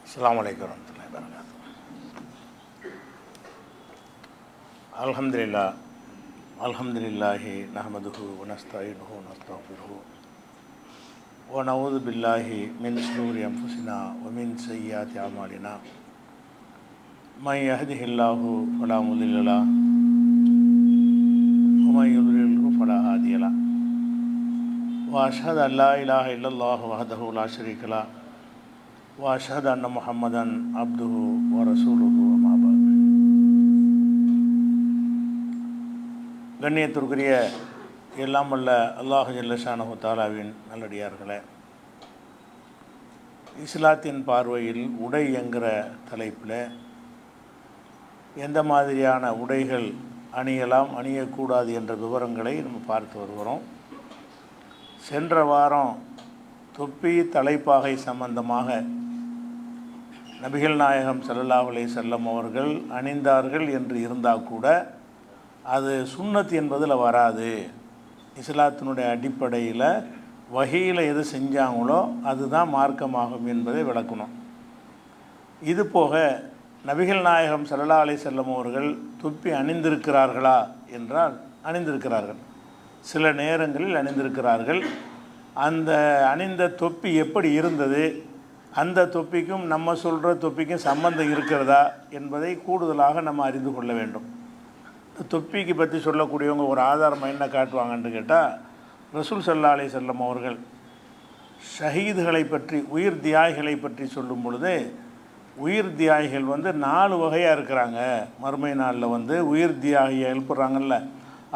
அஸ்ஸலாமு அலைக்கும் வரஹ்மத்துல்லாஹி வபரகாத்துஹு. அல்ஹம்துலில்லாஹி நஹ்மதுஹு வ நஸ்தஈனுஹு வ நஸ்தக்ஃபிருஹு வ நஊது பில்லாஹி மின் ஷுரூரி அன்ஃபுஸினா வ மின் ஸய்யிஆத்தி அமாலினா. மன் யஹ்திஹில்லாஹு ஃபலா முதில்ல லஹு வ மன் யுضلில்ஹு ஃபலா ஹாதிய லஹு. வ அஷ்ஹது அன் லா இலாஹ இல்லல்லாஹு வஹ்தஹு லா ஷரீக லஹு வ அஷ்ஹது அன்ன முஹம்மதன் அப்துஹு வ ரசூலுஹு அம்மா பஅத். கண்ணியத்திற்குரிய எல்லாம் வல்ல அல்லாஹு ஜல்ல ஷானஹு தஆலாவின் நல்லடியார்களே, இஸ்லாத்தின் பார்வையில் உடை என்கிற தலைப்பில் எந்த மாதிரியான உடைகள் அணியலாம், அணியக்கூடாது என்ற விவரங்களை நம்ம பார்த்து வருகிறோம். சென்ற வாரம் தொப்பி தலைப்பாகை சம்பந்தமாக நபிகள் நாயகம் ஸல்லல்லாஹு அலைஹி வஸல்லம் அவர்கள் அணிந்தார்கள் என்று இருந்தால் கூட அது சுன்னத் என்பதில் வராது. இஸ்லாத்தினுடைய அடிப்படையில் வஹீயில் எது செஞ்சாங்களோ அதுதான் மார்க்கமாகும் என்பதை விளக்கணும். இது போக நபிகள் நாயகம் ஸல்லல்லாஹு அலைஹி வஸல்லம் அவர்கள் தொப்பி அணிந்திருக்கிறார்களா என்றால் அணிந்திருக்கிறார்கள். சில நேரங்களில் அணிந்திருக்கிறார்கள். அந்த அணிந்த தொப்பி எப்படி இருந்தது, அந்த தொப்பிக்கும் நம்ம சொல்கிற தொப்பிக்கும் சம்பந்தம் இருக்கிறதா என்பதை கூடுதலாக நம்ம அறிந்து கொள்ள வேண்டும். தொப்பிக்கு பற்றி சொல்லக்கூடியவங்க ஒரு ஆதாரமாக என்ன காட்டுவாங்கன்னு கேட்டால், ரசூல் ஸல்லல்லாஹு அலைஹி வஸல்லம் அவர்கள் ஷஹீதுகளை பற்றி, உயிர் தியாகிகளை பற்றி சொல்லும் பொழுது, உயிர் தியாகிகள் 4 வகையாக இருக்கிறாங்க. மறுமை நாளில் உயிர் தியாகியை எழுப்புறாங்கல்ல,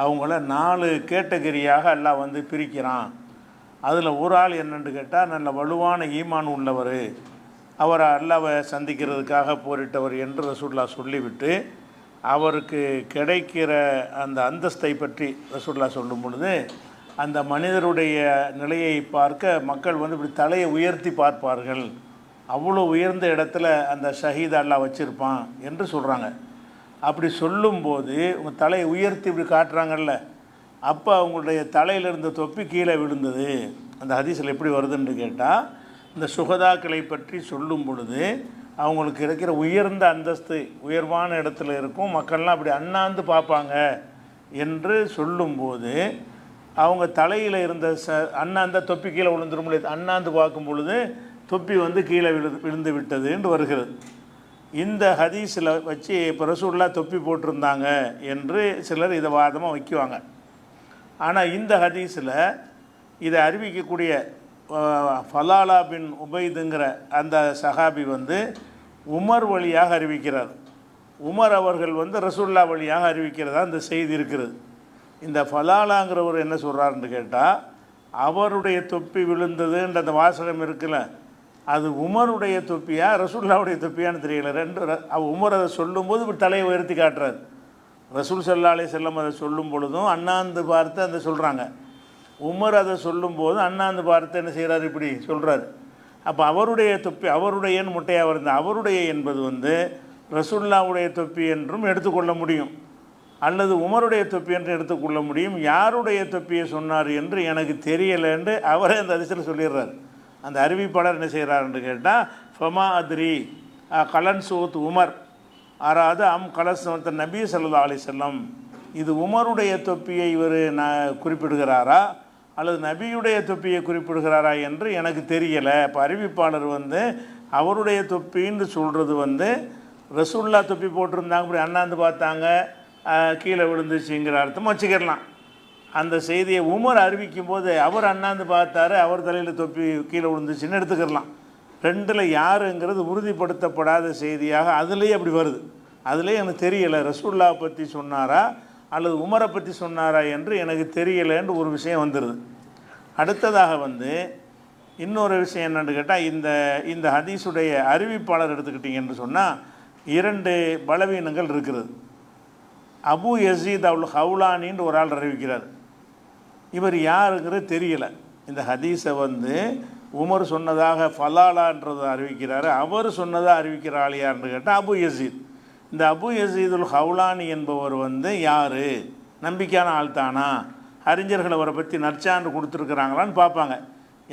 அவங்கள 4 கேட்டகரியாக அல்லாஹ் பிரிக்கிறான். அதில் ஒரு ஆள் என்னென்னு கேட்டால், நல்ல வலுவான ஈமான் உள்ளவர், அவரை அல்லாஹ்வை சந்திக்கிறதுக்காக போரிட்டவர் என்று ரசூலுல்லாஹ் சொல்லிவிட்டு அவருக்கு கிடைக்கிற அந்த அந்தஸ்தை பற்றி ரசூலுல்லாஹ் சொல்லும் பொழுது, அந்த மனிதருடைய நிலையை பார்க்க மக்கள் இப்படி தலையை உயர்த்தி பார்ப்பார்கள். அவ்வளோ உயர்ந்த இடத்துல அந்த ஷஹீத் அல்லாஹ் வச்சுருப்பான் என்று சொல்கிறாங்க. அப்படி சொல்லும்போது உங்கள் தலையை உயர்த்தி இப்படி காட்டுறாங்கல்ல, அப்போ அவங்களுடைய தலையில் இருந்த தொப்பி கீழே விழுந்தது. அந்த ஹதீஸில் எப்படி வருதுன்னு கேட்டால், இந்த சுகதாக்களை பற்றி சொல்லும் பொழுது அவங்களுக்கு இருக்கிற உயர்ந்த அந்தஸ்து உயர்வான இடத்துல இருக்கும், மக்கள்லாம் அப்படி அண்ணாந்து பார்ப்பாங்க என்று சொல்லும்போது அவங்க தலையில் இருந்த அண்ணாந்த தொப்பி கீழே விழுந்துரும். அண்ணாந்து பார்க்கும் பொழுது தொப்பி கீழே விழுந்து விட்டது என்று வருகிறது. இந்த ஹதீஸில் வச்சு இப்போ ரசூலுல்லாஹ் தொப்பி போட்டிருந்தாங்க என்று சிலர் இதை வாதமாக வைக்குவாங்க. ஆனால் இந்த ஹதீஸில் இதை அறிவிக்கக்கூடிய ஃபலாலா பின் உபைதுங்கிற அந்த சஹாபி உமர் வழியாக அறிவிக்கிறார். உமர் அவர்கள் ரசூலுல்லாஹ் வழியாக அறிவிக்கிறதா இந்த செய்தி இருக்கிறது. இந்த ஃபலாலாங்கிறவர் என்ன சொல்கிறாருன்னு கேட்டால், அவருடைய தொப்பி விழுந்ததுன்ற அந்த வாசகம் இருக்குல்ல, அது உமருடைய தொப்பியா ரசூலுல்லாஹ்வுடைய தொப்பியான்னு தெரியல. உமர் அதை சொல்லும்போது இப்படி தலையை உயர்த்தி காட்டுறாரு. ரசூல் ஸல்லல்லாஹு அலைஹி வஸல்லம் அதை சொல்லும் பொழுதும் அண்ணாந்து பார்த்து அதை சொல்கிறாங்க. உமர் அதை சொல்லும்போது அண்ணாந்து பார்த்து என்ன செய்கிறார், இப்படி சொல்கிறார். அப்போ அவருடைய தொப்பி, அவருடையன்னு முட்டையாக வருது. அவருடைய என்பது ரசூலுல்லாஹ்வுடைய தொப்பி என்றும் எடுத்துக்கொள்ள முடியும், அல்லது உமருடைய தொப்பி என்று எடுத்துக்கொள்ள முடியும். யாருடைய தொப்பியை சொன்னார் என்று எனக்கு தெரியலை என்று அவரே அந்த அதிசயில் சொல்லிடுறார். அந்த அறிவிப்பாளர் என்ன செய்கிறாருன்னு கேட்டால், ஃபமா அத்ரி கலன் சூத் உமர் ஆறாவது கலசவத்த நபி ஸல்லல்லாஹு அலைஹி வஸல்லம், இது உமருடைய தொப்பியை இவர் குறிப்பிடுகிறாரா அல்லது நபியுடைய தொப்பியை குறிப்பிடுகிறாரா என்று எனக்கு தெரியலை. இப்போ அறிவிப்பாளர் அவருடைய தொப்பின்னு சொல்கிறது ரசூலுல்லாஹ் தொப்பி போட்டிருந்தாங்க, இப்படி அண்ணாந்து பார்த்தாங்க, கீழே விழுந்துச்சுங்கிற அர்த்தம் வச்சுக்கிடலாம். அந்த செய்தியை உமர் அறிவிக்கும் போது அவர் அண்ணாந்து பார்த்தாரு, அவர் தலையில் தொப்பி கீழே விழுந்துச்சுன்னு எடுத்துக்கிடலாம். ரெண்டில் யாருங்கிறது உறுதிப்படுத்தப்படாத செய்தியாக அதுலேயே அப்படி வருது. அதுலேயே எனக்கு தெரியலை ரசூலுல்லாஹ் பற்றி சொன்னாரா அல்லது உமரை பற்றி சொன்னாரா என்று எனக்கு தெரியலைன்னு ஒரு விஷயம் வந்துடுது. அடுத்ததாக இன்னொரு விஷயம் என்னென்னு கேட்டால், இந்த ஹதீஸுடைய அறிவிப்பாளர் எடுத்துக்கிட்டிங்கன்னு சொன்னால் 2 பலவீனங்கள் இருக்கிறது. அபு யஸீத் அல் ஹவுலானின்னு ஒரு ஆள் அறிவிக்கிறார். இவர் யாருங்கிறது தெரியலை. இந்த ஹதீஸை உமர் சொன்னதாக ஃபலாலான்றதை அறிவிக்கிறாரு, அவர் சொன்னதாக அறிவிக்கிற ஆள் யாருன்னு கேட்டால் அபு யஸீத். இந்த அபு யஸீதுல் ஹவுலானி என்பவர் யார், நம்பிக்கையான ஆள் தானா, அறிஞர்கள் அவரை பற்றி நற்சான்று கொடுத்துருக்குறாங்களான்னு பார்ப்பாங்க.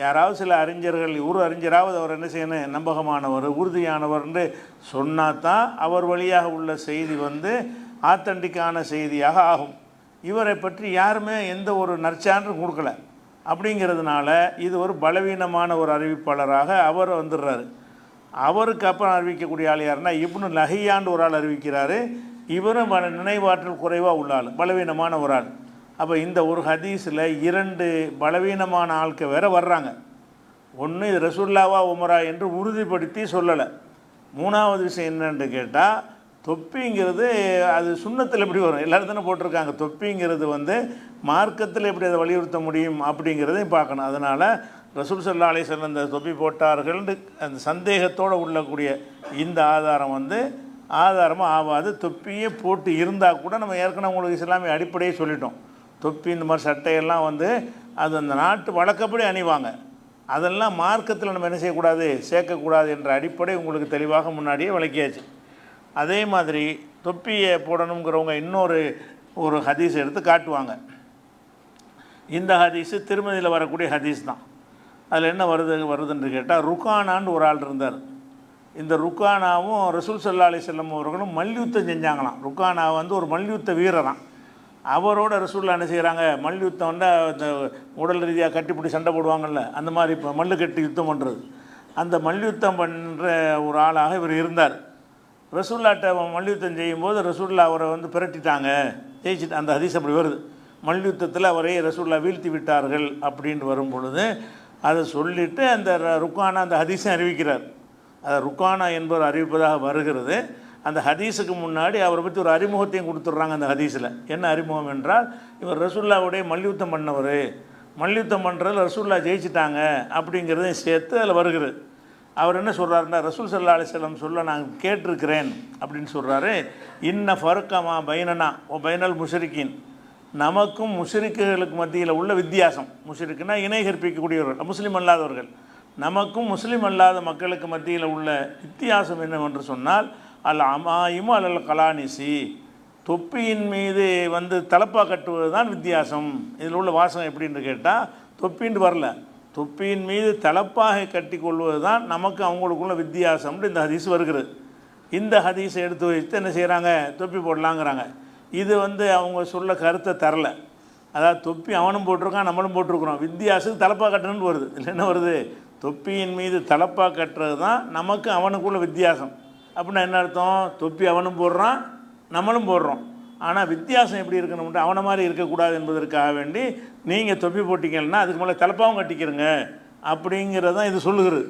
யாராவது சில அறிஞர்கள் ஒரு அறிஞராவது அவர் என்ன செய்யணும், நம்பகமானவர் உறுதியானவர்ன்று சொன்னால் தான் அவர் வழியாக உள்ள செய்தி வந்து ஆத்தன்டிக்கான செய்தியாக ஆகும். இவரை பற்றி யாருமே எந்த ஒரு நற்சான்றும் கொடுக்கல. அப்படிங்கிறதுனால இது ஒரு பலவீனமான ஒரு அறிவிப்பாளராக அவர் வந்துடுறாரு. அவருக்கு அப்புறம் அறிவிக்கக்கூடிய ஆள் யாருன்னா இப்னு லஹியான்னு ஒரு ஆள் அறிவிக்கிறாரு. இவரும் நினைவாற்றல் குறைவாக உள்ள ஆள், பலவீனமான ஒரு ஆள். அப்போ இந்த ஒரு ஹதீஸில் 2 பலவீனமான ஆட்கள் வேறு வர்றாங்க. ஒன்று இது ரசூலுல்லாவா உமரா என்று உறுதிப்படுத்தி சொல்லலை. 3வது விஷயம் என்னன்னு கேட்டால், தொப்பிங்கிறது அது சுன்னத்தில் எப்படி வரும், எல்லோரும் தானே போட்டிருக்காங்க. தொப்பிங்கிறது வந்து மார்க்கத்தில் எப்படி அதை வலியுறுத்த முடியும் அப்படிங்கிறதையும் பார்க்கணும். அதனால் ரசூல் ஸல்லல்லாஹு அலைஹி வஸல்லம் அந்த தொப்பி போட்டார்கள் அந்த சந்தேகத்தோடு உள்ளக்கூடிய இந்த ஆதாரம் வந்து ஆதாரமாக ஆகாது. தொப்பியே போட்டு இருந்தால் கூட நம்ம ஏற்கனவே உங்களுக்கு இஸ்லாமிய அடிப்படையே சொல்லிட்டோம். தொப்பி இந்த மாதிரி சட்டையெல்லாம் வந்து அது அந்த நாட்டு வழக்கப்படி அணிவாங்க. அதெல்லாம் மார்க்கத்தில் நம்ம என்ன செய்யக்கூடாது, சேர்க்கக்கூடாது என்ற அடிப்படை உங்களுக்கு தெளிவாக முன்னாடியே விளக்கியாச்சு. அதே மாதிரி தொப்பியை போடணுங்கிறவங்க இன்னொரு ஹதீஸ் எடுத்து காட்டுவாங்க. இந்த ஹதீஸு திருமதியில் வரக்கூடிய ஹதீஸ் தான். அதில் என்ன வருதுன்னு கேட்டால், ருக்கானான்னு ஒரு ஆள் இருந்தார். இந்த ருக்கானாவும் ரசூல் ஸல்லல்லாஹு அலைஹி வஸல்லம் அவர்களும் மல்யுத்தம் செஞ்சாங்களாம். ருக்கானா வந்து ஒரு மல்யுத்த வீரரான். அவரோட ரசூலுல்லாஹ் என்ன செய்கிறாங்க, மல்யுத்தம் வந்து இந்த உடல் ரீதியாக கட்டிப்பிடி சண்டை போடுவாங்கள்ல, அந்த மாதிரி இப்போ மல்லு கட்டி யுத்தம் பண்ணுறது, அந்த மல்யுத்தம் பண்ணுற ஒரு ஆளாக இவர் இருந்தார். ரசூலுல்லாஹ்ட்ட மல்யுத்தம் செய்யும்போது ரசூலுல்லாஹ் அவரை வந்து பிரட்டிட்டாங்க, ஜெயிச்சுட்டு, அந்த ஹதீஸ் அப்படி வருது. மல்யுத்தத்தில் அவரை ரசூலுல்லாஹ் வீழ்த்தி விட்டார்கள் அப்படின்னு வரும் பொழுது அதை சொல்லிவிட்டு அந்த ருக்கானா அந்த ஹதீஸை அறிவிக்கிறார். அதை ருக்கானா என்பவர் அறிவிப்பதாக வருகிறது. அந்த ஹதீஸுக்கு முன்னாடி அவரை பற்றி ஒரு அறிமுகத்தையும் கொடுத்துட்றாங்க. அந்த ஹதீஸில் என்ன அறிமுகம் என்றால், இவர் ரசூலுல்லாஹ்வுடைய மல்யுத்தம் பண்ணவர், மல்யுத்தம் பண்ணுறதுல ரசூலுல்லாஹ் ஜெயிச்சிட்டாங்க அப்படிங்கிறதையும் சேர்த்து அதில் வருகிறது. அவர் என்ன சொல்கிறாருன்னா, ரசூல் ஸல்லல்லாஹு அலைஹி வஸல்லம் சொல்ல நான் கேட்டிருக்கிறேன் அப்படின்னு சொல்கிறாரு. இன்ன ஃபர்கமா பைனனா ஓ பைனல் முஷ்ரிக்கீன், நமக்கும் முஷ்ரிக்குகளுக்கு மத்தியில் உள்ள வித்தியாசம், முஷ்ரிக்குன்னா இணை கற்பிக்கக்கூடியவர்கள், முஸ்லீம் அல்லாதவர்கள், நமக்கும் முஸ்லீம் அல்லாத மக்களுக்கு மத்தியில் உள்ள வித்தியாசம் என்னவென்று சொன்னால், அல் அமாயிமு அல் கலானிசி, தொப்பியின் மீது வந்து தலப்பா கட்டுவது தான் வித்தியாசம். இதில் உள்ள வாசகம் எப்படின்னு கேட்டால், தொப்பின்னு வரல, தொப்பியின் மீது தலப்பாக கட்டி கொள்வது தான் நமக்கு அவங்களுக்குள்ள வித்தியாசம்னு இந்த ஹதீஸ் வருகிறது. இந்த ஹதீஸை எடுத்து வச்சு என்ன செய்கிறாங்க, தொப்பி போடலாங்கிறாங்க. இது வந்து அவங்க சொல்ல கருத்தை தரல. அதாவது தொப்பி அவனும் போட்டிருக்கான், நம்மளும் போட்டிருக்கிறோம், வித்தியாசத்துக்கு தலப்பா கட்டணுன்னு வருது. இல்லை என்ன வருது, தொப்பியின் மீது தலப்பா கட்டுறது தான் நமக்கு அவனுக்குள்ள வித்தியாசம். அப்படின்னா என்ன அர்த்தம், தொப்பி அவனும் போடுறான் நம்மளும் போடுறோம், ஆனால் வித்தியாசம் எப்படி இருக்கணும்ட்டு அவனை மாதிரி இருக்கக்கூடாது என்பதற்காக வேண்டி நீங்கள் தொப்பி போட்டிங்கன்னா அதுக்கு மேலே தலப்பாவும் கட்டிக்கிறங்க அப்படிங்கிறதான் இது சொல்லுகிறது.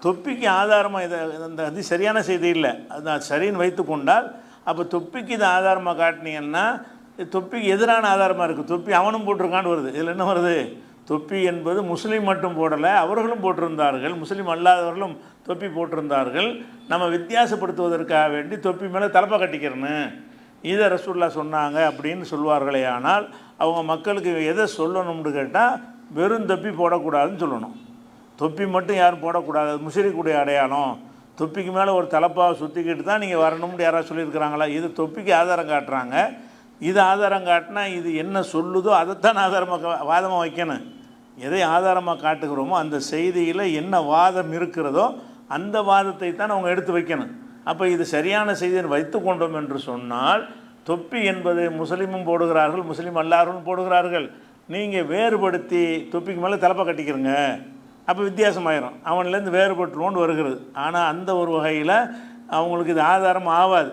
தொப்பிக்கு ஆதாரமாக இதை அந்த அது சரியான செய்தி இல்லை, அது சரின்னு வைத்து கொண்டால் அப்போ தொப்பிக்கு இது ஆதாரமாக காட்டினீங்கன்னா தொப்பிக்கு எதிரான ஆதாரமாக இருக்குது. தொப்பி அவனும் போட்டிருக்கான்னு வருது. இதில் என்ன வருது, தொப்பி என்பது முஸ்லீம் மட்டும் போடலை, அவர்களும் போட்டிருந்தார்கள், முஸ்லீம் அல்லாதவர்களும் தொப்பி போட்டிருந்தார்கள். நம்ம வித்தியாசப்படுத்துவதற்காக வேண்டி தொப்பி மேலே தலப்பா கட்டிக்கிறேன்னு இதை ரசூலுல்லாஹ் சொன்னாங்க அப்படின்னு சொல்வார்களே. ஆனால் அவங்க மக்களுக்கு எதை சொல்லணும்னு கேட்டால், வெறும் தொப்பி போடக்கூடாதுன்னு சொல்லணும். தொப்பி மட்டும் யாரும் போடக்கூடாது, முஷ்ரிக்குடைய அடையாளம், தொப்பிக்கு மேலே ஒரு தலப்பாவை சுற்றிக்கிட்டு தான் நீங்கள் வரணும்னு யாராவது சொல்லியிருக்கிறாங்களா? இது தொப்பிக்கு ஆதாரம் காட்டுறாங்க. இது ஆதாரம் காட்டினா இது என்ன சொல்லுதோ அதைத்தான் ஆதாரமாக வாதமாக வைக்கணும். எதை ஆதாரமாக காட்டுகிறோமோ அந்த செய்தியில் என்ன வாதம் இருக்கிறதோ அந்த வாதத்தை தான் அவங்க எடுத்து வைக்கணும். அப்போ இது சரியான செய்தியை வைத்து கொண்டோம் என்று சொன்னால், தொப்பி என்பது முஸ்லீமும் போடுகிறார்கள், முஸ்லீம் அல்லாதவர்களும் போடுகிறார்கள், நீங்கள் வேறுபடுத்தி தொப்பிக்கு மேலே தலப்பா கட்டிக்கிறங்க, அப்போ வித்தியாசமாயிரும், அவன்லேருந்து வேறுபட்டுருவோன்னு வருகிறது. ஆனால் அந்த ஒரு வகையில் அவங்களுக்கு இது ஆதாரம் ஆகாது.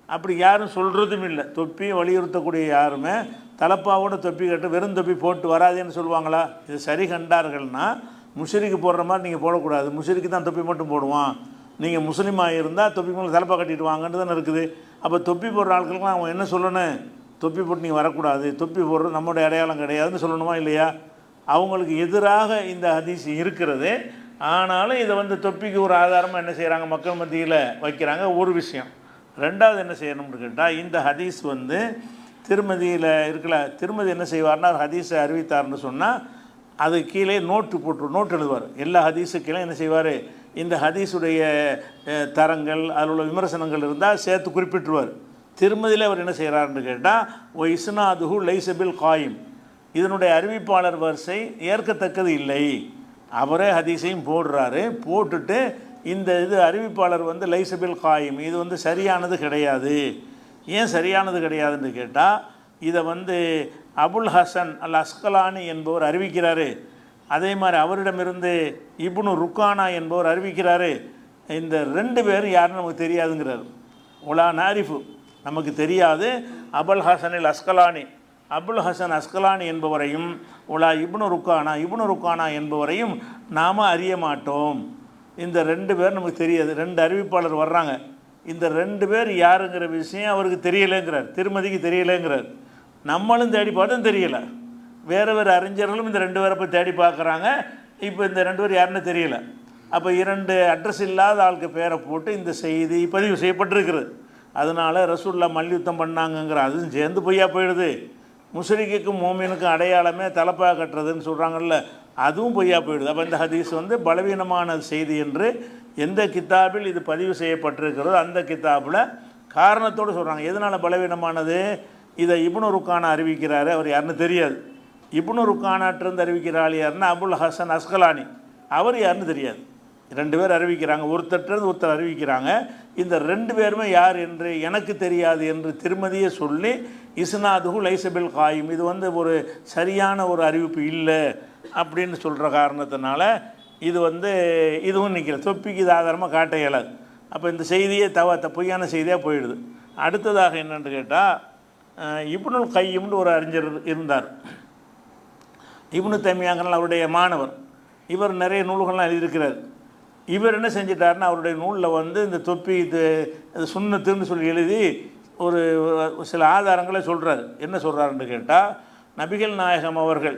அப்படி யாரும் சொல்கிறதும் இல்லை. தொப்பி வலியுறுத்தக்கூடிய யாருமே தலப்பாவோட தொப்பி கட்டு வெறும் தொப்பி போட்டு வராதுன்னு சொல்லுவாங்களா? இது சரி கண்டார்கள்னா, முஷ்ரிக்கு போடுற மாதிரி நீங்கள் போடக்கூடாது, முஷ்ரிக்கு தான் தொப்பி மட்டும் போடுவான், நீங்கள் முஸ்லீமாக இருந்தால் தொப்பி மேலே தலப்பா கட்டிட்டு வாங்கன்னு தானே இருக்குது. அப்போ தொப்பி போடுற ஆட்களுக்குலாம் அவங்க என்ன சொல்லணும், தொப்பி போட்டு நீங்கள் வரக்கூடாது, தொப்பி போடுறது நம்முடைய அடையாளம் கிடையாதுன்னு சொல்லணுமா இல்லையா? அவங்களுக்கு எதிராக இந்த ஹதீஸ் இருக்கிறது. ஆனாலும் இதை வந்து தொப்பிக்கு ஒரு ஆதாரமாக என்ன செய்கிறாங்க, மக்கள் மத்தியில் வைக்கிறாங்க. ஒரு விஷயம். ரெண்டாவது என்ன செய்யணும்னு கேட்டால், இந்த ஹதீஸ் வந்து திருமதியில் இருக்கல, திருமதி என்ன செய்வார்னா ஹதீஸை அறிவித்தார்னு சொன்னால் அது கீழே நோட் எழுதுவார். எல்லா ஹதீஸு கீழே என்ன செய்வார், இந்த ஹதீஸுடைய தரங்கள் அதில் உள்ள விமர்சனங்கள் இருந்தால் சேர்த்து குறிப்பிட்டுருவார். திருமதியில் அவர் என்ன செய்கிறாருன்னு கேட்டால், ஒ இஸ்னாதுஹு லைஸபில் காயிம், இதனுடைய அறிவிப்பாளர் வரிசை ஏற்கத்தக்கது இல்லை, அவரே ஹதீஸையும் போடுறாரு. போட்டுட்டு இந்த இது அறிவிப்பாளர் வந்து லைசபில் காயும், இது வந்து சரியானது கிடையாது. ஏன் சரியானது கிடையாதுன்னு கேட்டால், இதை வந்து அபுல் ஹசன் அல் அஸ்கலானி என்பவர் அறிவிக்கிறாரு. அதே மாதிரி அவரிடமிருந்து இப்னு ருக்கானா என்பவர் அறிவிக்கிறாரு. இந்த 2 பேரும் யாருன்னு நமக்கு தெரியாதுங்கிறார். உலா நாரிஃபு, நமக்கு தெரியாது. அபுல் ஹசனில் அஸ்கலானி, அபுல் ஹசன் அஸ்கலானி என்பவரையும் உலா இப்னு ருக்கானா என்பவரையும் நாம் அறிய மாட்டோம். இந்த 2 பேர் நமக்கு தெரியாது. 2 அறிவிப்பாளர் வர்றாங்க. இந்த 2 பேர் யாருங்கிற விஷயம் அவருக்கு தெரியலைங்கிறார், திருமதிக்கு தெரியலைங்கிறார். நம்மளும் தேடி பார்த்தோம், தெரியலை. வேறு வேறு அறிஞர்களும் இந்த 2 பேரை போய் தேடி பார்க்குறாங்க. இப்போ இந்த 2 பேர் யாருன்னு தெரியலை. அப்போ 2 அட்ரஸ் இல்லாத ஆளுக்கு பேரை போட்டு இந்த செய்தி பதிவு செய்யப்பட்டிருக்கிறது. அதனால் ரசூலுல்லாஹ் மல்யுத்தம் பண்ணாங்கங்கிற அதுவும் சேர்ந்து பொய்யா போயிடுது. முஸ்ரிக்குக்கும் மோமினுக்கும் அடையாளமே தலப்பாக கட்டுறதுன்னு சொல்கிறாங்கல்ல, அதுவும் பொய்யா போயிடுது. அப்போ இந்த ஹதீஸ் வந்து பலவீனமான செய்தி என்று எந்த கித்தாபில் இது பதிவு செய்யப்பட்டிருக்கிறதோ அந்த கித்தாபில் காரணத்தோடு சொல்கிறாங்க. எதனால் பலவீனமானது? இதை இப்னு ருக்கானா அறிவிக்கிறாரு, அவர் யாருன்னு தெரியாது. இப்னு ருக்கானாட்டிருந்து அறிவிக்கிற ஆள் யாருன்னா அபுல் ஹசன் அஸ்கலானி, அவர் யாருன்னு தெரியாது. 2 பேர் அறிவிக்கிறாங்க, ஒருத்தர் அறிவிக்கிறாங்க. இந்த 2 பேருமே யார் என்று எனக்கு தெரியாது என்று திருமதியை சொல்லி இஸ்னாதுஹு லைசபில் காயும், இது வந்து ஒரு சரியான ஒரு அறிவிப்பு இல்லை அப்படின்னு சொல்கிற காரணத்தினால இது வந்து இதுவும் நிற்கல, தொப்பிக்கு இது ஆதாரமாக காட்ட இயலாது. அப்போ இந்த செய்தியே பொய்யான செய்தியாக போயிடுது. அடுத்ததாக என்னென்னு கேட்டால், இப்னுல் கையிம்னு ஒரு அறிஞர் இருந்தார். இப்னு தைமியாங்கிறனால அவருடைய மாணவர். இவர் நிறைய நூல்கள்லாம் எழுதியிருக்கிறார். இவர் என்ன செஞ்சிட்டாருன்னா, அவருடைய நூலில் வந்து இந்த தொப்பி இது சுன்னத்துன்னு சொல்லி எழுதி ஒரு சில ஆதாரங்களை சொல்கிறார். என்ன சொல்கிறாருன்னு கேட்டால், நபிகள் நாயகம் அவர்கள்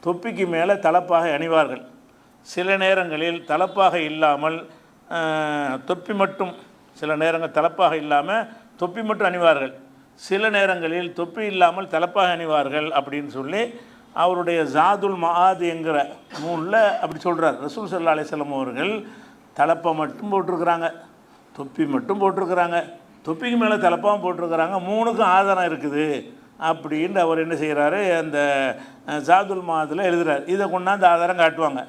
தொப்பிக்கு மேலே தலப்பாக அணிவார்கள். சில நேரங்களில் தலப்பாக இல்லாமல் தொப்பி மட்டும், சில நேரங்கள் தலப்பாக இல்லாமல் தொப்பி மட்டும் அணிவார்கள். சில நேரங்களில் தொப்பி இல்லாமல் தலப்பாக அணிவார்கள் அப்படின்னு சொல்லி அவருடைய ஜாதுல் மஆத் என்கிற நூலில் அப்படி சொல்கிறார். ரசூல் ஸல்லல்லாஹு அலைஹி வஸல்லம் அவர்கள் தலப்பை மட்டும் போட்டிருக்கிறாங்க, தொப்பி மட்டும் போட்டிருக்கிறாங்க, தொப்பிக்கு மேலே தலப்பாகவும் போட்டிருக்கிறாங்க, 3க்கும் ஆதாரம் இருக்குது அப்படின்ட்டு அவர் என்ன செய்கிறாரு, அந்த ஜாதுல் மஆதில் எழுதுகிறார். இதை கொண்டாந்து ஆதாரம் காட்டுவாங்க.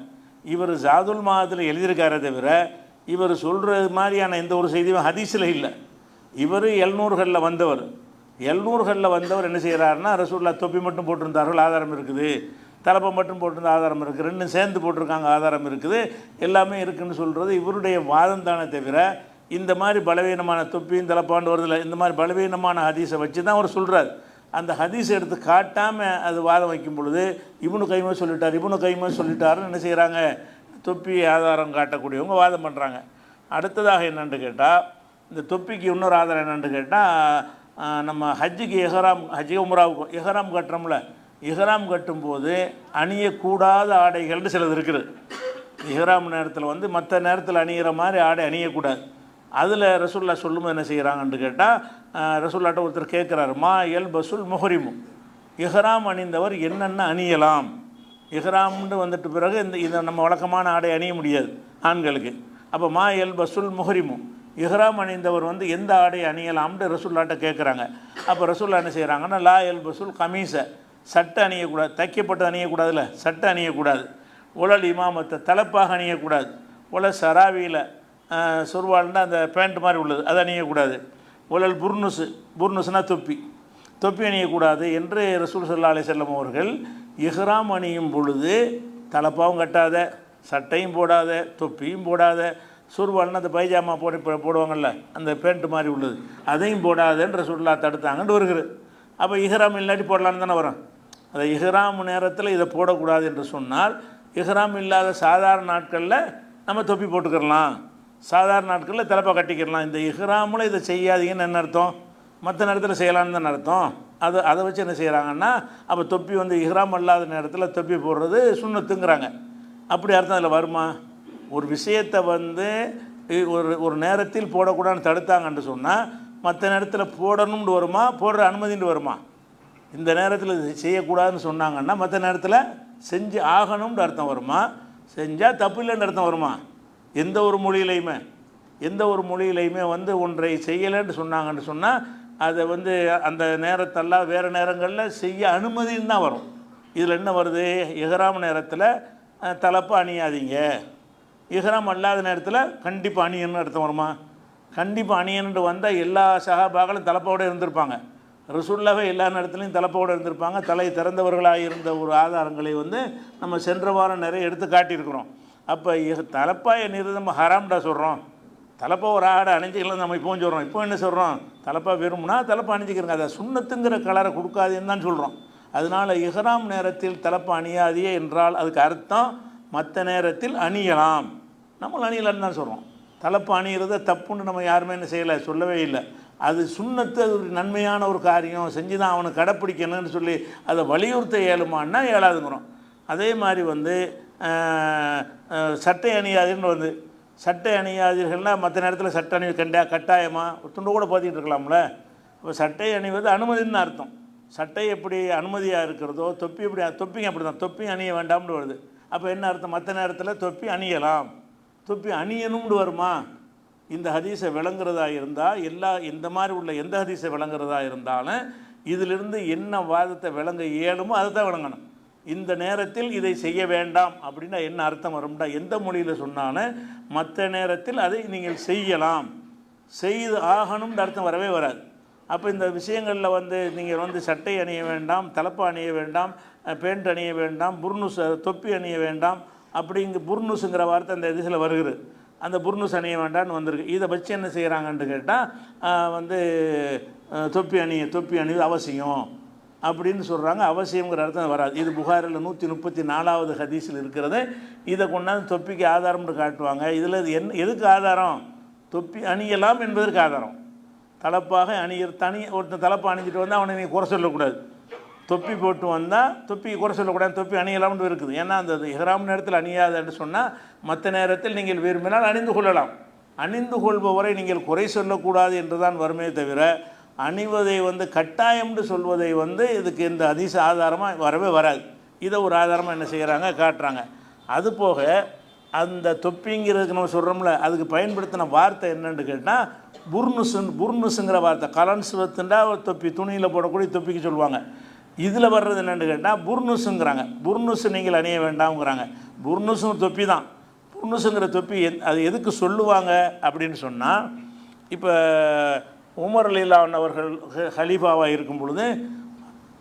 இவர் ஜாதுல் மஆதில் எழுதியிருக்காரே தவிர இவர் சொல்கிறது மாதிரியான எந்த ஒரு செய்தியும் ஹதீஸில் இல்லை. இவர் 700களில் வந்தவர். 700களில் வந்தவர் என்ன செய்கிறாருன்னா, ரசூலுல்லாஹ் தொப்பி மட்டும் போட்டிருந்தார்கள், ஆதாரம் இருக்குது. தலப்பை மட்டும் போட்டிருந்த ஆதாரம் இருக்குது. 2 சேர்ந்து போட்டிருக்காங்க, ஆதாரம் இருக்குது. எல்லாமே இருக்குதுன்னு சொல்கிறது இவருடைய வாதம் தானே தவிர, இந்த மாதிரி பலவீனமான தொப்பியும் தலப்பாண்டு வருதில்லை, இந்த மாதிரி பலவீனமான ஹதீஸை வச்சு தான் அவர் சொல்கிறார். அந்த ஹதீஸை எடுத்து காட்டாமல் அது வாதம் வைக்கும் பொழுது இப்னு கையிமே சொல்லிட்டாருன்னு என்ன செய்கிறாங்க, தொப்பி ஆதாரம் காட்டக்கூடியவங்க வாதம் பண்ணுறாங்க. அடுத்ததாக என்னென்னு கேட்டால், இந்த தொப்பிக்கு இன்னொரு ஆதாரம் என்னென்னு கேட்டால், நம்ம ஹஜ்ஜுக்கு ஹஜ்ஜு உம்ராவுக்கும் எஹராம் கட்டுறோம்ல, இஹ்ராம் கட்டும்போது அணியக்கூடாத ஆடைகள்னு சிலது இருக்குது. இஹ்ராம் நேரத்தில் வந்து மற்ற நேரத்தில் அணிகிற மாதிரி ஆடை அணியக்கூடாது. அதில் ரசூலுல்லாஹ் சொல்லும்போது என்ன செய்கிறாங்கன்னு கேட்டால், ரசூலுல்லாஹ்ட்ட ஒருத்தர் கேட்குறாரு, மா எல் பசுல் முஹரிமு, இஹ்ராம் அணிந்தவர் என்னென்ன அணியலாம்? இஹ்ராம்னு வந்துட்டு பிறகு இதை நம்ம வழக்கமான ஆடை அணிய முடியாது ஆண்களுக்கு. அப்போ மா எல் பசுல் முஹரிமு, இஹ்ராம் அணிந்தவர் வந்து எந்த ஆடை அணியலாம்னு ரசூலுல்லாஹ்ட்ட கேட்குறாங்க. அப்போ ரசூலுல்லாஹ் என்ன செய்கிறாங்கன்னா, லா எல் பசுல் கமீஸை, சட்டை அணியக்கூடாது, தைக்கப்பட்டு அணியக்கூடாதுல்ல, சட்டை அணியக்கூடாது. உலல் இமாமத்தை, தலைப்பாக அணியக்கூடாது. உலல் சராவியில் சொர்வால்னா அந்த பேண்ட் மாதிரி உள்ளது, அது அணியக்கூடாது. உலல் புர்னுஸ்னா தொப்பி அணியக்கூடாது என்று ரசூல் ஸல்லல்லாஹு அலைஹி வஸல்லம் அவர்கள் இஹ்ராம் அணியும் பொழுது தலைப்பாவும் கட்டாத, சட்டையும் போடாத, தொப்பியும் போடாத, சுர்வால்னா அந்த பைஜாமா போடுவாங்கள்ல அந்த பேண்ட் மாதிரி உள்ளது, அதையும் போடாதன்னு ரசூலுல்லாஹ் தடுத்தாங்கன்னு வருகிறது. அப்போ இஹ்ராம் இல்லாட்டி போடலான்னு தானே வரும். அந்த இஹ்ராம் நேரத்தில் இதை போடக்கூடாது என்று சொன்னால், இஹ்ராம் இல்லாத சாதாரண நாட்களில் நம்ம தொப்பி போட்டுக்கிறலாம், சாதாரண நாட்களில் தலைப்பை கட்டிக்கிறலாம். இந்த இஹ்ராமில் இதை செய்யாதீங்கன்னு என்ன அர்த்தம்? மற்ற நேரத்தில் செய்யலான்னு தானே அர்த்தம். அதை வச்சு என்ன செய்கிறாங்கன்னா, அப்போ தொப்பி வந்து இஹ்ராம் அல்லாத நேரத்தில் தொப்பி போடுறது சுன்னத்துங்கிறாங்க. அப்படி அர்த்தம் அதில் வருமா? ஒரு விஷயத்தை வந்து ஒரு நேரத்தில் போடக்கூடாதுன்னு தடுத்தாங்கன்னு சொன்னால், மற்ற நேரத்தில் போடணும்னு வருமா, போடுற அனுமதின்னு வருமா? இந்த நேரத்தில் செய்யக்கூடாதுன்னு சொன்னாங்கன்னா மற்ற நேரத்தில் செஞ்சு ஆகணும்னு அர்த்தம் வருமா? செஞ்சால் தப்பு இல்லைன்னு அர்த்தம் வருமா? எந்த ஒரு மொழியிலையுமே வந்து ஒன்றை செய்யலைன்னு சொன்னாங்கன்னு சொன்னால் அதை வந்து அந்த நேரத்தெல்லாம் வேறு நேரங்களில் செய்ய அனுமதின்னு தான் வரும். இதில் என்ன வருது? இஹ்ராம் நேரத்தில் தலப்பை அணியாதீங்க. இஹ்ராம் அல்லாத நேரத்தில் கண்டிப்பாக அணியன்னு அர்த்தம் வருமா? கண்டிப்பாக அணியன்ட்டு வந்தால் எல்லா சஹாபாக்களும் தலப்போடு இருந்திருப்பாங்க. ரசூலுல்லாஹ் எல்லா நேரத்துலையும் தலப்போடு இருந்திருப்பாங்க. தலை திறந்தவர்களாக இருந்த ஒரு ஆதாரங்களை நம்ம சென்ற வாரம் நிறைய எடுத்து காட்டியிருக்கிறோம். அப்போ தலப்பாய் அணிகிறது நம்ம ஹராம்டா சொல்கிறோம். தலப்பா ஒரு ஆடை அணிஞ்சிக்கலாம் நம்ம இப்போ சொல்கிறோம். இப்போ என்ன சொல்கிறோம்? தலப்பா விரும்புனா தலப்பா அணிஞ்சிக்கிறங்க. அதை சுண்ணத்துங்கிற கலரை கொடுக்காதுன்னு தான் சொல்கிறோம். அதனால் இஹ்ராம் நேரத்தில் தலப்பா அணியாதியே என்றால் அதுக்கு அர்த்தம் மற்ற நேரத்தில் அணியலாம், நம்ம அணியலான்னு தான் சொல்கிறோம். தலப்பா அணிகிறத தப்புன்னு நம்ம யாருமே என்ன செய்யலை, சொல்லவே இல்லை. அது சுண்ணத்து, அது ஒரு நன்மையான ஒரு காரியம், செஞ்சு தான் அவனை கடைப்பிடிக்கணும்னு சொல்லி அதை வலியுறுத்த இயலுமான்னா இயலாதுங்கிறோம். அதே மாதிரி சட்டை அணியாதுன்னு சட்டை அணியாதீர்கள்னால் மற்ற நேரத்தில் சட்டை அணி கட்டாயமாக ஒரு துண்டு கூட பார்த்துக்கிட்டு இருக்கலாம்ல. இப்போ சட்டை அணிவது அனுமதின்னு அர்த்தம். சட்டை எப்படி அனுமதியாக இருக்கிறதோ தொப்பிங்க அப்படி தான், தொப்பி அணிய வேண்டாம்னு வருது. அப்போ என்ன அர்த்தம்? மற்ற நேரத்தில் தொப்பி அணியலாம், தொப்பி அணியணும்னு வருமா? இந்த ஹதீஸை விளங்குறதா இருந்தால் இந்த மாதிரி உள்ள எந்த ஹதீஸை விளங்குறதா இருந்தாலும் இதிலிருந்து என்ன வாதத்தை விளங்க இயலுமோ அதை தான் விளங்கணும். இந்த நேரத்தில் இதை செய்ய வேண்டாம் அப்படின்னா என்ன அர்த்தம் வரும்டா? எந்த மொழியில் சொன்னாலும் மற்ற நேரத்தில் அதை நீங்கள் செய்யலாம், செய்து ஆகணும்னு அர்த்தம் வரவே வராது. அப்போ இந்த விஷயங்களில் நீங்கள் சட்டை அணிய வேண்டாம், தலப்பா அணிய வேண்டாம், பேண்ட் அணிய வேண்டாம், புர்னுஸ் தொப்பி அணிய வேண்டாம் புர்னுஸுங்கிற வார்த்தை அந்த இதில் வருகிறது. அந்த புர்னுஸ் அணிய வேண்டாம்னு வந்திருக்கு. இதை வச்சு என்ன செய்கிறாங்கன்ட்டு கேட்டால் தொப்பி அணிவது அவசியம் அப்படின்னு சொல்கிறாங்க. அவசியங்கிற அர்த்தம் வராது. இது புகாரில் 134வது ஹதீஸில் இருக்கிறது. இதை கொண்டாந்து தொப்பிக்கு ஆதாரம்னு காட்டுவாங்க. இதில் எதுக்கு ஆதாரம்? தொப்பி அணியலாம் என்பதற்கு ஆதாரம். தலப்பாக ஒருத்தன் தலப்பா அணிஞ்சிட்டு வந்தால் அவனை நீ குறை சொல்லக்கூடாது. தொப்பி போட்டு வந்தால் தொப்பிக்கு குறை சொல்லக்கூடாது, தொப்பி அணியலாம்னு இருக்குது. ஏன்னா அந்த இஹ்ராம் நேரத்தில் அணியாதுன்னு சொன்னால் மற்ற நேரத்தில் நீங்கள் விரும்பினால் அணிந்து கொள்ளலாம். அணிந்து கொள்பவரை நீங்கள் குறை சொல்லக்கூடாது என்று தான் வருமே தவிர அணிவதை கட்டாயம்னு சொல்வதை இதுக்கு இந்த ஹதீஸ் ஆதாரமாக வரவே வராது. இதை ஒரு ஆதாரமாக என்ன செய்கிறாங்க, காட்டுறாங்க. அதுபோக அந்த தொப்பிங்கிறதுக்கு நம்ம சொல்கிறோம்ல, அதுக்கு பயன்படுத்தின வார்த்தை என்னன்னு கேட்டால் புர்னுஸுங்கிற வார்த்தை. கலன்சுவத்துண்டா தொப்பி, துணியில் போடக்கூடிய தொப்பிக்கு சொல்லுவாங்க. இதில் வர்றது என்னென்னு கேட்டால் புர்னுஸுங்கிறாங்க. புர்னுஸ் நீங்கள் அணிய வேண்டாம்ங்கிறாங்க. புர்னுஸும் தொப்பி தான். புர்னுஸுங்கிற தொப்பி அது எதுக்கு சொல்லுவாங்க அப்படின்னு சொன்னால், இப்போ உமர் ரலியல்லாஹு அவர்கள் ஹலீஃபாவாக இருக்கும் பொழுது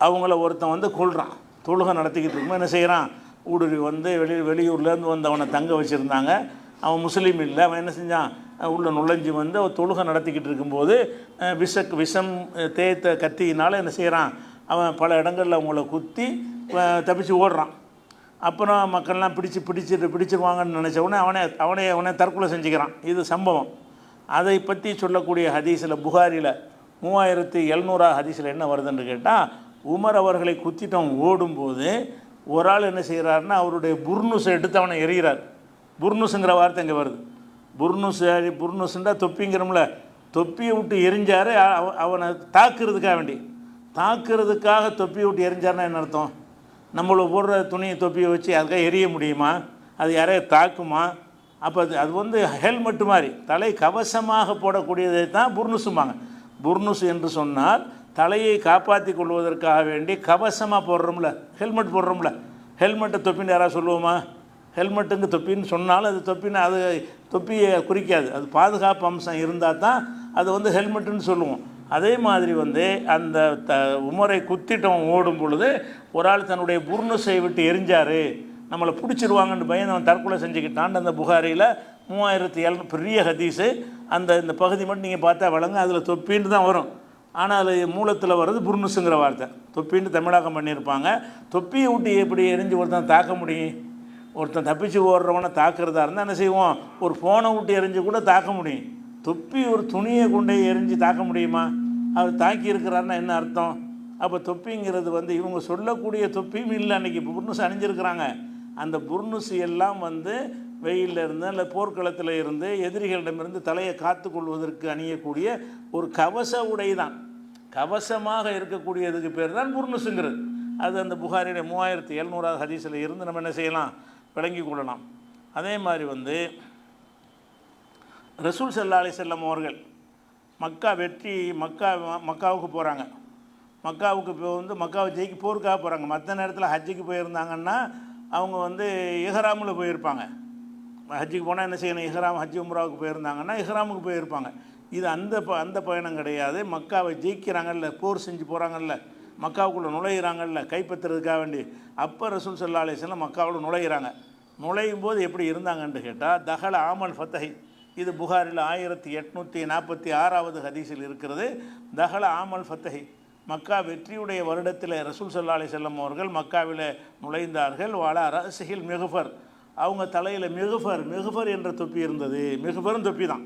அவங்கள ஒருத்தன் கொள்கிறான். தொழுகை நடத்திக்கிட்டு இருக்கும்போது என்ன செய்கிறான், ஊடுருவி வெளியூர்லேருந்து அவனை தங்க வச்சுருந்தாங்க. அவன் முஸ்லீம் இல்லை. அவன் என்ன செஞ்சான், உள்ள நுழைஞ்சி தொழுகை நடத்திக்கிட்டு இருக்கும்போது விஷம் தேய்த்த கத்தியினால் என்ன செய்கிறான், அவன் பல இடங்களில் அவங்கள குத்தி தப்பிச்சு ஓடுறான். அப்புறம் மக்கள்லாம் பிடிச்சிருவாங்கன்னு நினச்ச உடனே அவனே தற்கொலை செஞ்சுக்கிறான். இது சம்பவம். அதை பற்றி சொல்லக்கூடிய ஹதீஸில் புகாரில் 3700 ஹதீஸில் என்ன வருதுன்னு கேட்டால், உமர் அவர்களை குத்திட்டவன் ஓடும்போது ஒரு ஆள் என்ன செய்கிறாருன்னா அவருடைய புர்னுஸை எடுத்து அவனை எறிகிறார். புர்னுஸுங்கிற வார்த்தை இங்கே வருது. புர்னுஸுண்டா தொப்பிங்கிறோம்ல, தொப்பியை விட்டு எரிஞ்சார். அவனை தாக்குறதுக்காக தொப்பியை விட்டு எரிஞ்சார்னா என்ன அர்த்தம்? நம்மளை போடுற தொப்பியை வச்சு அதுக்காக எரிய முடியுமா? அது யாரையும் தாக்குமா? அப்போ அது ஹெல்மெட்டு மாதிரி தலை கவசமாக போடக்கூடியதை தான் புர்னுஸும்பாங்க. புர்னுஸ் என்று சொன்னால் தலையை காப்பாற்றி கொள்வதற்காக வேண்டி கவசமாக போடுறோம்ல, ஹெல்மெட் போடுறோம்ல. ஹெல்மெட்டை தொப்பின்னு யாராவது சொல்லுவோமா? ஹெல்மெட்டுங்க தொப்பின்னு சொன்னாலும் அது தொப்பின்னு அது தொப்பியை குறிக்காது. அது பாதுகாப்பு அம்சம் இருந்தால் தான் அது ஹெல்மெட்டுன்னு சொல்லுவோம். அதே மாதிரி அந்த உமரை குத்திட்டவன் ஓடும் பொழுது ஒரு ஆள் தன்னுடைய புர்னுஸை விட்டு எரிஞ்சார், நம்மளை பிடிச்சிருவாங்கன்னு பயந்து அவன் தற்கொலை செஞ்சுக்கிட்டான். அந்த புகாரியில் 3700 பெரிய ஹதீஸு. இந்த பகுதி மட்டும் நீங்கள் பார்த்தா வழங்க, அதில் தொப்பின்னு தான் வரும். ஆனால் அதில் மூலத்தில் வர்றது புர்னுஸுங்கிற வார்த்தை. தொப்பின்னு தமிழாக்கம் பண்ணியிருப்பாங்க. தொப்பியை விட்டு எப்படி எரிஞ்சு ஒருத்தன் தாக்க முடியும்? ஒருத்தன் தப்பிச்சு ஓடுறவனை தாக்குறதா இருந்தால் என்ன செய்வோம், ஒரு ஃபோனை விட்டு எரிஞ்சு கூட தாக்க முடியும். தொப்பி ஒரு துணியை கொண்டே எரிஞ்சு தாக்க முடியுமா? அவர் தாக்கி இருக்கிறாருன்னா என்ன அர்த்தம்? அப்போ தொப்பிங்கிறது இவங்க சொல்லக்கூடிய தொப்பியும் இல்லை. அன்றைக்கி புர்னுஸ் அணிஞ்சிருக்கிறாங்க. அந்த புர்னுஸ் எல்லாம் வெயிலில் இருந்து இல்லை போர்க்களத்தில் இருந்து எதிரிகளிடமிருந்து தலையை காத்து கொள்வதற்கு அணியக்கூடிய ஒரு கவச உடை தான். கவசமாக இருக்கக்கூடியதுக்கு பேர் தான் புர்னுஸுங்கிறது. அது அந்த புகாரில் 3700 ஹதீஸில் இருந்து நம்ம என்ன செய்யலாம், விளங்கி கொள்ளலாம். அதே மாதிரி ரசூல் ஸல்லல்லாஹு அலைஹி வஸல்லம் அவர்கள் மக்காவுக்கு போகிறாங்க. மக்காவுக்கு மக்காவை ஜெயிக்கு போருக்காக போகிறாங்க. மற்ற நேரத்தில் ஹஜ்ஜுக்கு போயிருந்தாங்கன்னா அவங்க வந்து இஹ்ராமில் போயிருப்பாங்க. ஹஜ்ஜுக்கு போனால் என்ன செய்யணும், இஹ்ராம் ஹஜ்ஜு உம்ராவுக்கு போயிருந்தாங்கன்னா இஹ்ராமுக்கு போயிருப்பாங்க. இது அந்த பயணம் கிடையாது. மக்காவை ஜெயிக்கிறாங்கல்ல, போர் செஞ்சு போகிறாங்கல்ல, மக்காவுக்குள்ளே நுழையிறாங்கல்ல கைப்பற்றுறதுக்காக வேண்டி, அப்போ ரசூல் ஸல்லல்லாஹு அலைஹி வஸல்லம் மக்காவில் நுழையிறாங்க. நுழையும் போது எப்படி இருந்தாங்கன்னு கேட்டால், தஹல ஆமல் ஃபத்தஹி, இது புகாரில் 1846வது ஹதீஸில் இருக்கிறது. தஹல ஆமல் ஃபத்தஹி, மக்கா வெற்றியுடைய வருடத்தில் ரசூல் ஸல்லல்லாஹு அலைஹி வஸல்லம் அவர்கள் மக்காவில் நுழைந்தார்கள். வாலா ரஸிஹில் மிகுஃபர், அவங்க தலையில் மிகுஃபர் என்ற தொப்பி இருந்தது. மிகுஃபரும் தொப்பி தான்,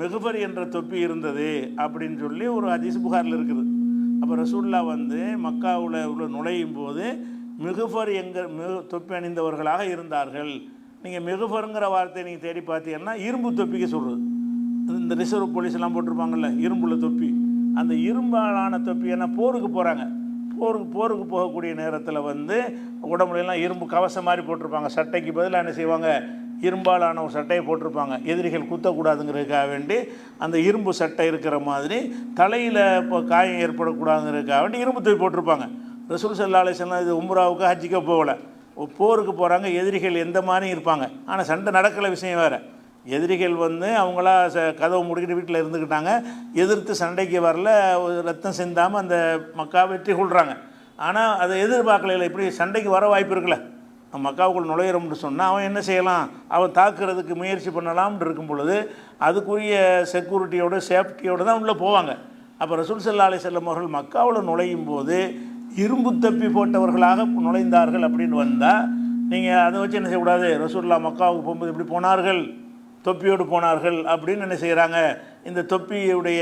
மிகுஃபர் என்ற தொப்பி இருந்தது அப்படின்னு சொல்லி ஒரு ஹதீஸ் புகாரில் இருக்குது. அப்போ ரசூலுல்லாஹ் வந்து மக்காவில் உள்ள நுழையும் போது மிகுஃபர் தொப்பி அணிந்தவர்களாக இருந்தார்கள். நீங்கள் மிகுஃபருங்கிற வார்த்தையை நீங்கள் தேடி பார்த்தீங்கன்னா இரும்பு தொப்பிக்கு சொல்கிறது. இந்த ரிசர்வ் போலீஸ்லாம் போட்டிருப்பாங்கள்ல இரும்புல தொப்பி, அந்த இரும்பாலான தொப்பி. ஏன்னா போருக்கு போகிறாங்க, போருக்கு போகக்கூடிய நேரத்தில் வந்து உடம்புலாம் இரும்பு கவசம் மாதிரி போட்டிருப்பாங்க. சட்டைக்கு பதிலாக என்ன செய்வாங்க, இரும்பாலான ஒரு சட்டையை போட்டிருப்பாங்க. எதிரிகள் குத்தக்கூடாதுங்கிறதுக்காக வேண்டி அந்த இரும்பு சட்டை இருக்கிற மாதிரி, தலையில் இப்போ காயம் ஏற்படக்கூடாதுங்கிறதுக்காக வேண்டி இரும்பு தொப்பி போட்டிருப்பாங்க. ரசூல் ஸல்லல்லாஹு அலைஹி வஸல்லம் இது உம்ராவுக்கு ஹஜ்ஜுக்கோ போகல, போருக்கு போகிறாங்க. எதிரிகள் எந்த மாதிரியும் இருப்பாங்க, ஆனால் சண்டை நடக்கலை, விஷயம் வேறு. எதிரிகள் வந்து அவங்களா கதவை முடிக்கிட்டு வீட்டில் இருந்துக்கிட்டாங்க, எதிர்த்து சண்டைக்கு வரல, ரத்தம் சிந்தாமல் அந்த மக்கா வெற்றி கொள்கிறாங்க. ஆனால் அதை எதிர்பார்க்கல, இப்படி சண்டைக்கு வர வாய்ப்பு இருக்குல்ல, மக்காவுக்குள் நுழையிறோம்னு சொன்னால் அவன் என்ன செய்யலாம், அவன் தாக்குறதுக்கு முயற்சி பண்ணலாம்னு இருக்கும் பொழுது அதுக்குரிய செக்யூரிட்டியோடு சேஃப்டியோடு தான் உள்ளே போவாங்க. அப்போ ரசூல் ஸல்லல்லாஹு அலைஹி வஸல்லம் அவர்கள் மக்காவில் நுழையும் போது இரும்பு தப்பி போட்டவர்களாக நுழைந்தார்கள் அப்படின்னு வந்தால், நீங்கள் அதை வச்சு என்ன செய்யக்கூடாது, ரசூலுல்லாஹ் மக்காவுக்கு போகும்போது இப்படி போனார்கள், தொப்பியோடு போனார்கள் அப்படின்னு என்ன செய்கிறாங்க, இந்த தொப்பியுடைய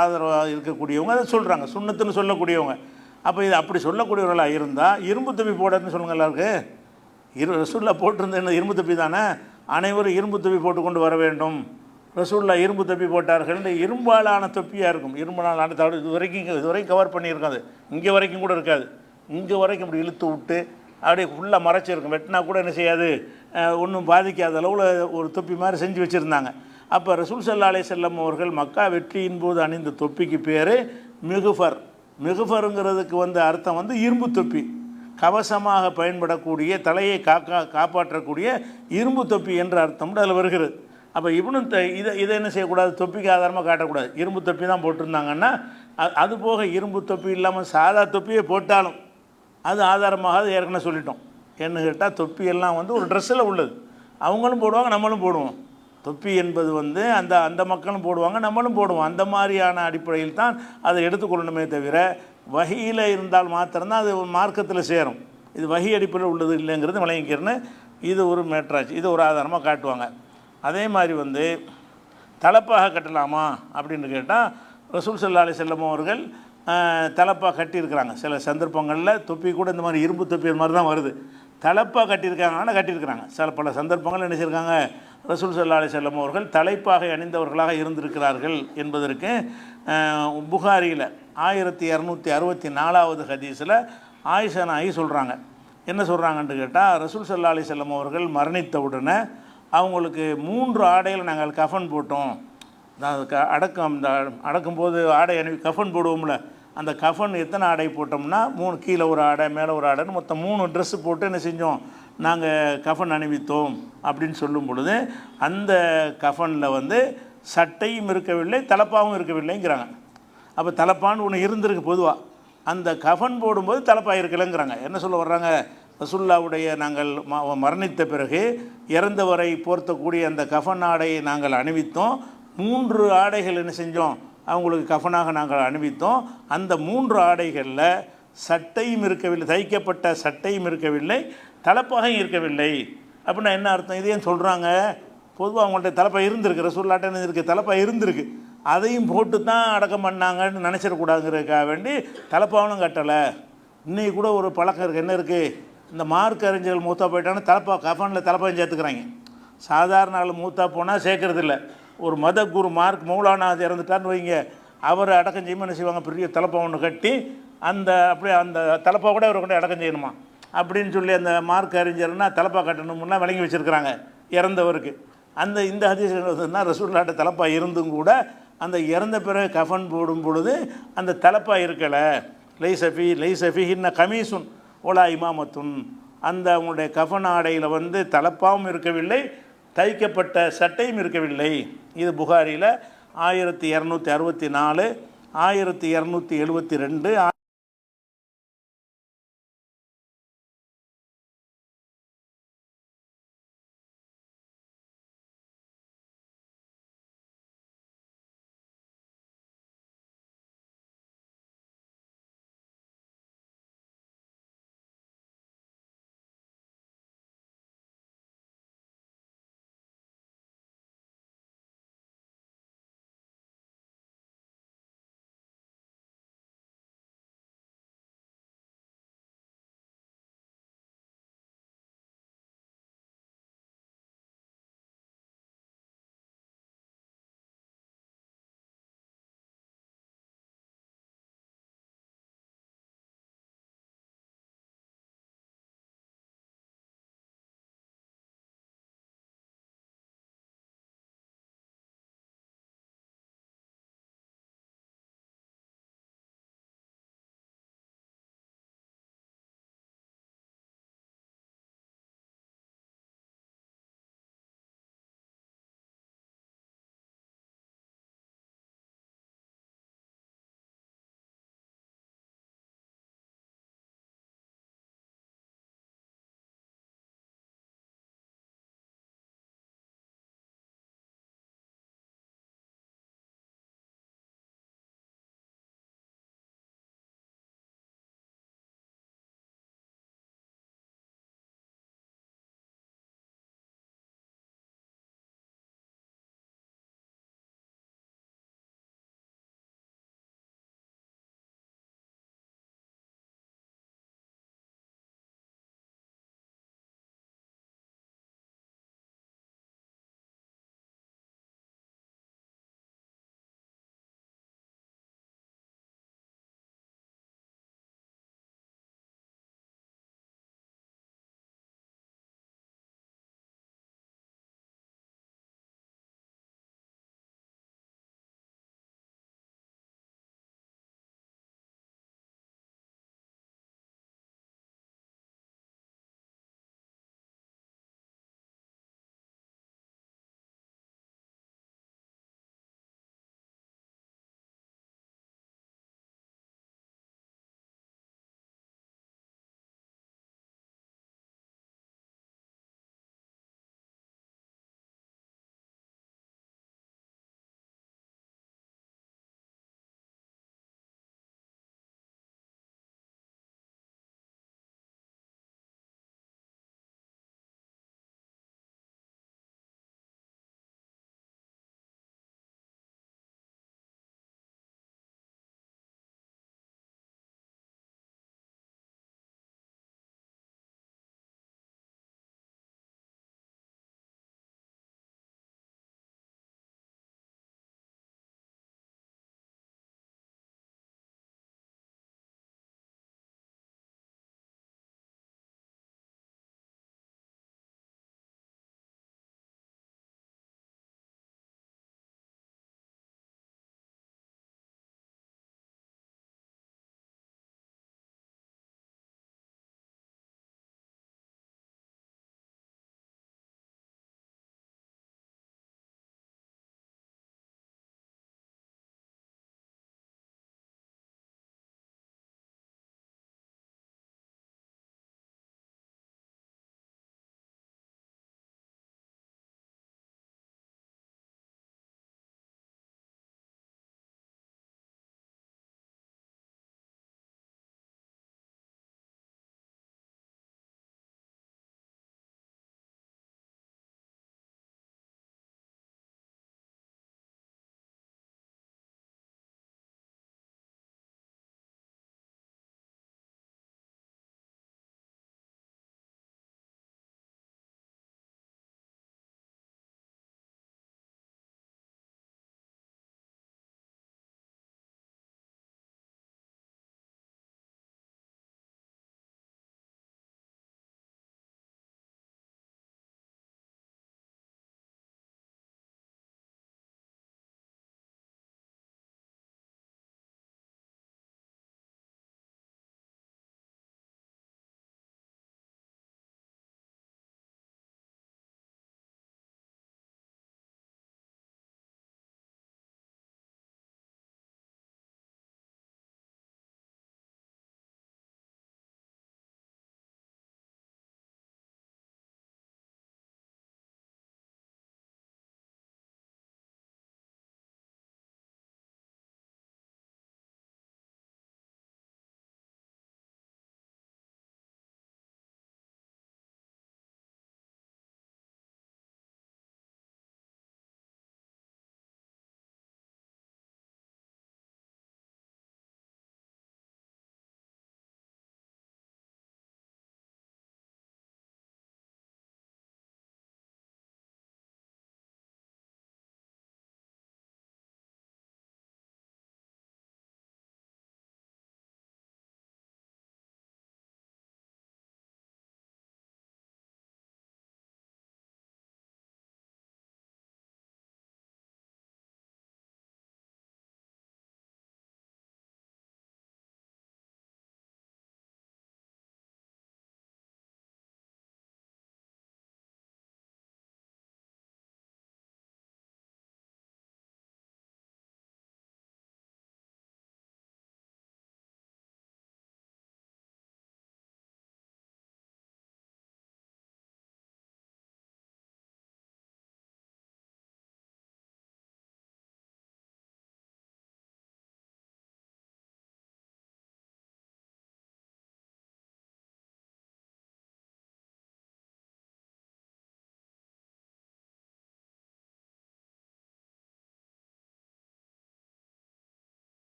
ஆதரவாக இருக்கக்கூடியவங்க அதை சொல்கிறாங்க, சுன்னத்துன்னு சொல்லக்கூடியவங்க. அப்போ இது அப்படி சொல்லக்கூடியவர்களாக இருந்தால் இரும்பு தொப்பி போடுறதுன்னு சொல்லுங்கள் எல்லாருக்கு. ரசூலுல்லாஹ் போட்டிருந்த இரும்பு தொப்பி தானே, அனைவரும் இரும்பு தொப்பி போட்டுக்கொண்டு வர வேண்டும். ரசூலுல்லாஹ் இரும்பு தொப்பி போட்டார்கள். இரும்பாலான தொப்பியாக இருக்கும், இரும்பாலான தவிர இதுவரைக்கும் கவர் பண்ணியிருக்காது, இங்கே வரைக்கும் கூட இருக்காது, இங்கே வரைக்கும் இப்படி இழுத்து விட்டு அப்படியே ஃபுல்லாக மறைச்சிருக்கும். வெட்டினா கூட என்ன செய்யாது, ஒன்றும் பாதிக்காத அளவில் ஒரு தொப்பி மாதிரி செஞ்சு வச்சுருந்தாங்க. அப்போ ரசூல் ஸல்லல்லாஹு அலைஹி வஸல்லம் அவர்கள் மக்கா வெற்றியின் போது அணிந்த தொப்பிக்கு பேர் மிகுஃபர். மிகுஃபருங்கிறதுக்கு வந்து அர்த்தம் வந்து இரும்பு தொப்பி, கவசமாக பயன்படக்கூடிய, தலையை காப்பாற்றக்கூடிய இரும்பு தொப்பி என்ற அர்த்தம் அதில் வருகிறது. அப்போ இதை என்ன செய்யக்கூடாது, தொப்பிக்கு ஆதாரமாக காட்டக்கூடாது, இரும்பு தொப்பி தான் போட்டிருந்தாங்கன்னா. அது போக இரும்பு தொப்பி இல்லாமல் சாதா தொப்பியை போட்டாலும் அது ஆதாரமாக ஏற்கனவே சொல்லிட்டோம். என்ன கேட்டால் தொப்பியெல்லாம் வந்து ஒரு ட்ரெஸ்ஸில் உள்ளது, அவங்களும் போடுவாங்க, நம்மளும் போடுவோம். தொப்பி என்பது வந்து அந்த மக்களும் போடுவாங்க, நம்மளும் போடுவோம். அந்த மாதிரியான அடிப்படையில் தான் அதை எடுத்துக்கொள்ளணுமே தவிர, வஹியில் இருந்தால் மாத்திரம்தான் அது மார்க்கத்தில் சேரும். இது வஹி அடிப்படையில் உள்ளது இல்லைங்கிறது விளங்கிக்கிறன்னு இது ஒரு மேட்ராச்சு, இது ஒரு ஆதாரமாக காட்டுவாங்க. அதே மாதிரி வந்து தலப்பாக கட்டலாமா அப்படின்னு கேட்டால், ரசூல் ஸல்லல்லாஹு அலைஹி வஸல்லம் அவர்கள் தலப்பாக கட்டியிருக்கிறாங்க. சில சந்தர்ப்பங்களில் தொப்பி கூட இந்த மாதிரி இரும்பு தொப்பி மாதிரி தான் வருது, தலப்பாக கட்டியிருக்காங்கன்னா கட்டியிருக்கிறாங்க. பல சந்தர்ப்பங்கள் என்ன செய்யிருக்காங்க, ரசூல் ஸல்லல்லாஹு அலைஹி வஸல்லம் அவர்கள் தலைப்பாகை அணிந்தவர்களாக இருந்திருக்கிறார்கள் என்பதற்கு புகாரியில் 1264வது ஹதீஸில் ஆயிஷா நாயகி சொல்கிறாங்க. என்ன சொல்கிறாங்கன்னு கேட்டால், ரசூல் ஸல்லல்லாஹு அலைஹி வஸல்லம் அவர்கள் மரணித்த உடனே அவங்களுக்கு 3 ஆடையில் நாங்கள் கஃபன் போட்டோம். அடக்கும்போது ஆடை கஃபன் போடுவோம்ல, அந்த கஃபன் எத்தனை ஆடை போட்டோம்னா 3, கீழே ஒரு ஆடை மேலே ஒரு ஆடைன்னு மொத்தம் 3 ட்ரெஸ்ஸு போட்டு என்ன செஞ்சோம், நாங்கள் கஃபன் அணிவித்தோம் அப்படின்னு சொல்லும் பொழுது, அந்த கஃபனில் வந்து சட்டையும் இருக்கவில்லை, தலப்பாவும் இருக்கவில்லைங்கிறாங்க. அப்போ தலப்பான்னு ஒன்று இருந்திருக்கு பொதுவாக, அந்த கஃபன் போடும்போது தலப்பா இருக்கலைங்கிறாங்க. என்ன சொல்ல வர்றாங்க, ரசூலுல்லாஹ்வுடைய நாங்கள் மரணித்த பிறகு இறந்தவரை போர்த்தக்கூடிய அந்த கஃபன் ஆடையை நாங்கள் அணிவித்தோம். 3 ஆடைகள் என்ன செஞ்சோம், அவங்களுக்கு கஃபனாக நாங்கள் அணிவித்தோம். அந்த 3 ஆடைகளில் சட்டையும் இருக்கவில்லை, தைக்கப்பட்ட சட்டையும் இருக்கவில்லை, தலப்பாகவும் இருக்கவில்லை. அப்படின்னா என்ன அர்த்தம், இதையும் சொல்கிறாங்க. பொதுவாக அவங்கள்ட்ட தலப்பா இருந்திருக்கு, ரசூலுல்லாஹ்ட்ட இருக்குது, தலப்பா இருந்திருக்கு, அதையும் போட்டு தான் அடக்கம் பண்ணாங்கன்னு நினச்சிடக்கூடாதுங்கிறதுக்காக வேண்டி தலப்பாவும் கட்டலை. இன்றைக்கி கூட ஒரு பழக்கம் இருக்குது, என்ன இருக்குது, இந்த மார்க் அறிஞர்கள் மூத்தா போயிட்டாங்கன்னா தலப்பா கஃபனில் தலப்பாயும் சேர்த்துக்கிறாங்க. சாதாரண ஆள் மூத்தா போனால் சேர்க்கறது இல்லை. ஒரு மத குரு மார்க் மௌலானா இறந்துட்டார்னு வைங்க, அவர் அடக்கம் செய்யுமா என்ன செய்வாங்க, பெரிய தலப்பா ஒன்று கட்டி அப்படியே அந்த தலப்பா கூட அவரை கொண்டு அடக்கம் செய்யணுமா அப்படின்னு சொல்லி அந்த மார்க் அறிஞர்னா தலப்பா கட்டணும்னா விளங்கி வச்சுருக்கிறாங்க இறந்தவருக்கு. இந்த ஹதீஸ் என்னதுன்னா, ரசூலுல்லாஹ்ட்ட தலப்பா இருந்தும் கூட அந்த இறந்த பிறகு கஃபன் போடும் பொழுது அந்த தலப்பா இருக்கலை. லைசஃபி லைசஃபிஹின்ன கமீசுன் ஓலா இமாமத்துன், அந்த அவங்களுடைய கஃன் ஆடையில் வந்து தலப்பாவும் இருக்கவில்லை, தைக்கப்பட்ட சட்டையும் இருக்கவில்லை. இது புகாரியில் 1264, 1272,